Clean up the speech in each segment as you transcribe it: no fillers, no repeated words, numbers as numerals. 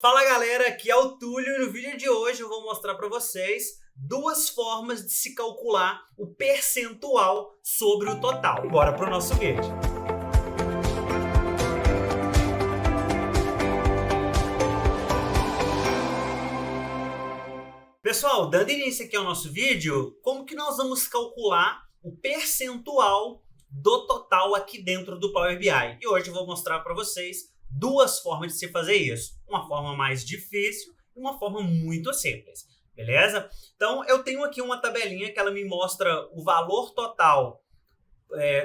Fala galera, aqui é o Túlio e no vídeo de hoje eu vou mostrar para vocês duas formas de se calcular o percentual sobre o total. Bora pro nosso vídeo. Pessoal, dando início aqui ao nosso vídeo, como que nós vamos calcular o percentual do total aqui dentro do Power BI? E hoje eu vou mostrar para vocês duas formas de se fazer isso. Uma forma mais difícil e uma forma muito simples, beleza? Então, eu tenho aqui uma tabelinha que ela me mostra o valor total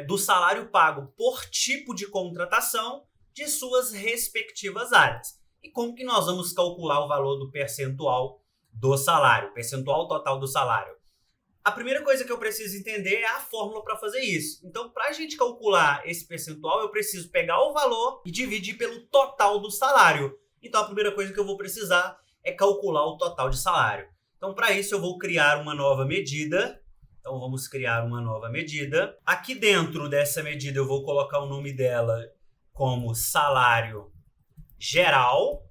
do salário pago por tipo de contratação de suas respectivas áreas. E como que nós vamos calcular o valor do percentual do salário, percentual total do salário? A primeira coisa que eu preciso entender é a fórmula para fazer isso. Então, para a gente calcular esse percentual, eu preciso pegar o valor e dividir pelo total do salário. Então, a primeira coisa que eu vou precisar é calcular o total de salário. Então, para isso, eu vou criar uma nova medida. Então, vamos criar uma nova medida. Aqui dentro dessa medida, eu vou colocar o nome dela como salário geral.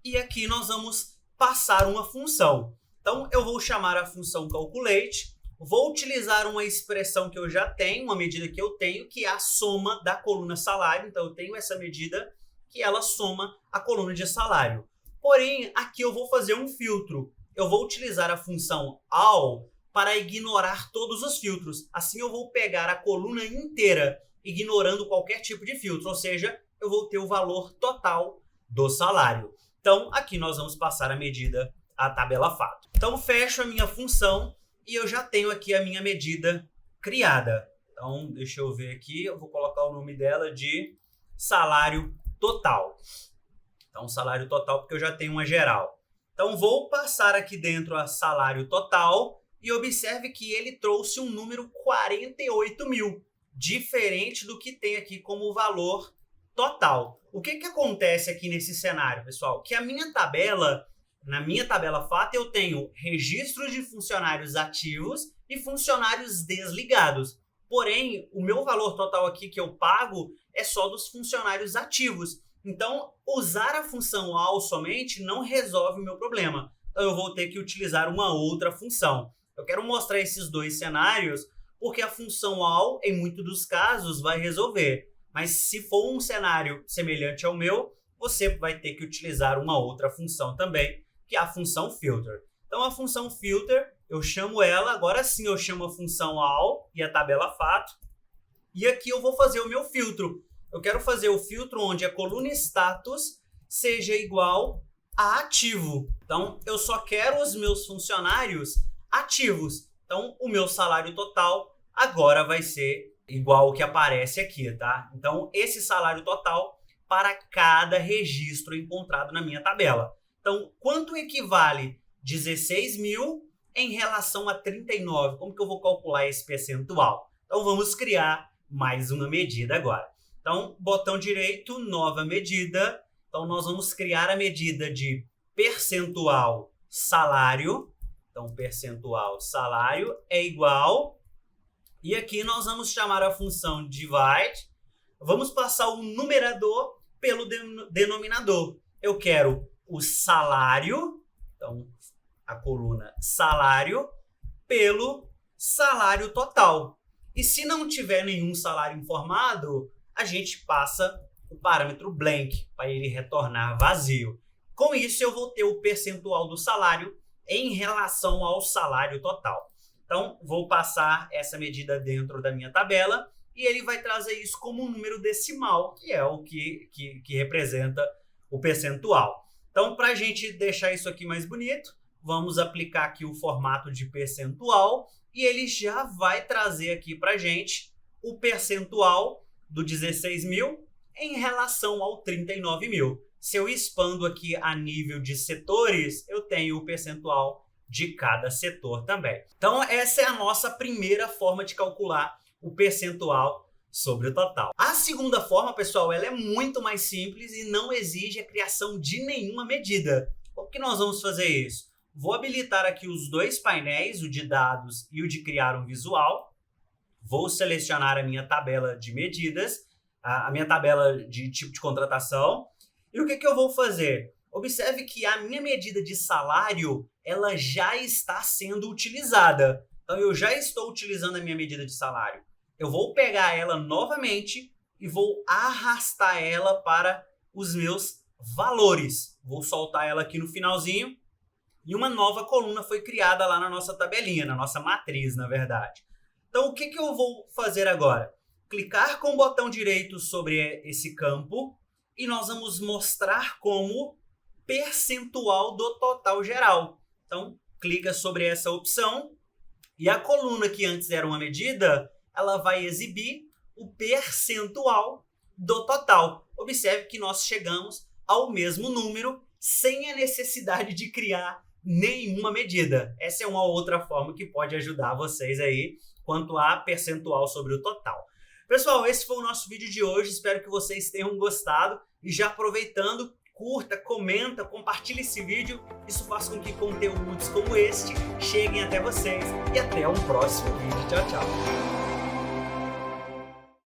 E aqui nós vamos passar uma função. Então, eu vou chamar a função calculate, vou utilizar uma expressão que eu já tenho, uma medida que eu tenho, que é a soma da coluna salário. Então, eu tenho essa medida que ela soma a coluna de salário. Porém, aqui eu vou fazer um filtro. Eu vou utilizar a função all para ignorar todos os filtros. Assim, eu vou pegar a coluna inteira, ignorando qualquer tipo de filtro. Ou seja, eu vou ter o valor total do salário. Então, aqui nós vamos passar a medida, a tabela fato. Então, fecho a minha função e eu já tenho aqui a minha medida criada. Então, deixa eu ver aqui, eu vou colocar o nome dela de salário total. Então, salário total, porque eu já tenho uma geral. Então, vou passar aqui dentro a salário total e observe que ele trouxe um número 48 mil, diferente do que tem aqui como valor total. O que acontece aqui nesse cenário, pessoal? Que a minha tabela, na minha tabela fato, eu tenho registros de funcionários ativos e funcionários desligados. Porém, o meu valor total aqui que eu pago é só dos funcionários ativos. Então, usar a função all somente não resolve o meu problema. Então, eu vou ter que utilizar uma outra função. Eu quero mostrar esses dois cenários porque a função all, em muitos dos casos, vai resolver. Mas se for um cenário semelhante ao meu, você vai ter que utilizar uma outra função também, que é a função filter. Então, a função filter, eu chamo ela, agora sim eu chamo a função all e a tabela fato. E aqui eu vou fazer o meu filtro. Eu quero fazer o filtro onde a coluna status seja igual a ativo. Então, eu só quero os meus funcionários ativos. Então, o meu salário total agora vai ser igual o que aparece aqui, tá? Então, esse salário total para cada registro encontrado na minha tabela. Então, quanto equivale 16 mil em relação a 39? Como que eu vou calcular esse percentual? Então, vamos criar mais uma medida agora. Então, botão direito, nova medida. Então, nós vamos criar a medida de percentual salário. Então, percentual salário é igual. E aqui nós vamos chamar a função divide. Vamos passar o numerador pelo denominador. Eu quero o salário, então a coluna salário, pelo salário total. E se não tiver nenhum salário informado, a gente passa o parâmetro blank para ele retornar vazio. Com isso, eu vou ter o percentual do salário em relação ao salário total. Então, vou passar essa medida dentro da minha tabela e ele vai trazer isso como um número decimal, que é o que representa o percentual. Então, para a gente deixar isso aqui mais bonito, vamos aplicar aqui o formato de percentual e ele já vai trazer aqui para a gente o percentual do 16 mil em relação ao 39 mil. Se eu expando aqui a nível de setores, eu tenho o percentual de cada setor também. Então, essa é a nossa primeira forma de calcular o percentual sobre o total. A segunda forma, pessoal, ela é muito mais simples e não exige a criação de nenhuma medida. Como que nós vamos fazer isso? Vou habilitar aqui os dois painéis, o de dados e o de criar um visual. Vou selecionar a minha tabela de medidas, a minha tabela de tipo de contratação. E o que eu vou fazer? observe que a minha medida de salário, ela já está sendo utilizada. Então eu já estou utilizando a minha medida de salário. Eu vou pegar ela novamente e vou arrastar ela para os meus valores. Vou soltar ela aqui no finalzinho e uma nova coluna foi criada lá na nossa tabelinha, na nossa matriz, na verdade. Então, o que eu vou fazer agora? Clicar com o botão direito sobre esse campo e nós vamos mostrar como percentual do total geral. Então, clica sobre essa opção e a coluna que antes era uma medida, ela vai exibir o percentual do total. Observe que nós chegamos ao mesmo número sem a necessidade de criar nenhuma medida. Essa é uma outra forma que pode ajudar vocês aí quanto a percentual sobre o total. Pessoal, esse foi o nosso vídeo de hoje. Espero que vocês tenham gostado. E já aproveitando, curta, comenta, compartilhe esse vídeo. Isso faz com que conteúdos como este cheguem até vocês. E até um próximo vídeo. Tchau, tchau.